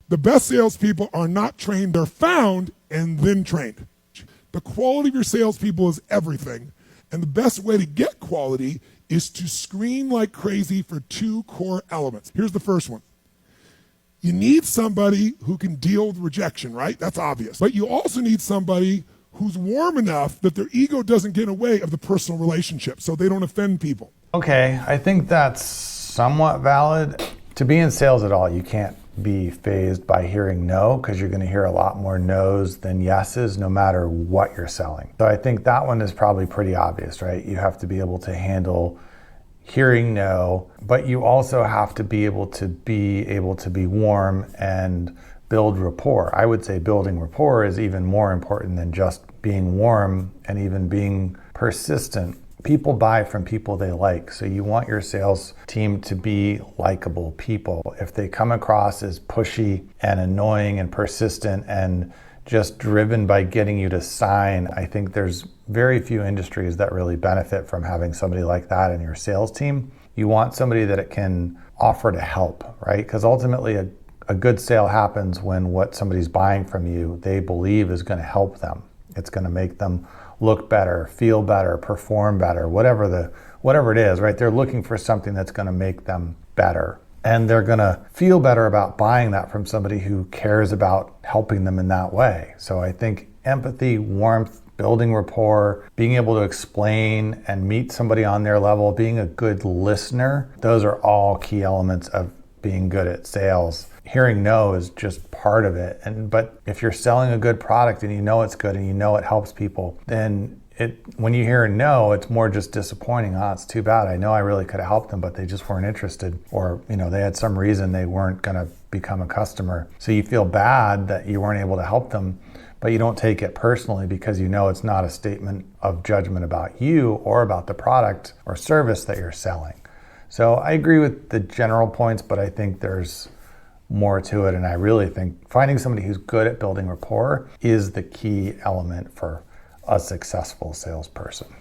The best salespeople are not trained, they're found and then trained. The quality of your salespeople is everything. And the best way to get quality is to screen like crazy for two core elements. Here's the first one. You need somebody who can deal with rejection, right? That's obvious. But you also need somebody who's warm enough that their ego doesn't get in the way of the personal relationship, so they don't offend people. Okay, I think that's somewhat valid. To be in sales at all, you can't be fazed by hearing no, because you're going to hear a lot more no's than yeses no matter what you're selling. So I think that one is probably pretty obvious, right? You have to be able to handle hearing no, but you also have to be able to be warm and build rapport. I would say building rapport is even more important than just being warm and even being persistent. People buy from people they like, so you want your sales team to be likable people. If they come across as pushy and annoying and persistent and just driven by getting you to sign, I think there's very few industries that really benefit from having somebody like that in your sales team. You want somebody that it can offer to help, right? Because ultimately a good sale happens when what somebody's buying from you, they believe is going to help them. It's going to make them look better, feel better, perform better, whatever it is, right? They're looking for something that's going to make them better. And they're going to feel better about buying that from somebody who cares about helping them in that way. So I think empathy, warmth, building rapport, being able to explain and meet somebody on their level, being a good listener, those are all key elements of being good at sales. Hearing no is just part of it. But if you're selling a good product and you know it's good and you know it helps people, then when you hear a no, it's more just disappointing. It's too bad. I know I really could have helped them, but they just weren't interested, or they had some reason they weren't going to become a customer. So you feel bad that you weren't able to help them, but you don't take it personally because you know it's not a statement of judgment about you or about the product or service that you're selling. So I agree with the general points, but I think there's more to it. And I really think finding somebody who's good at building rapport is the key element for a successful salesperson.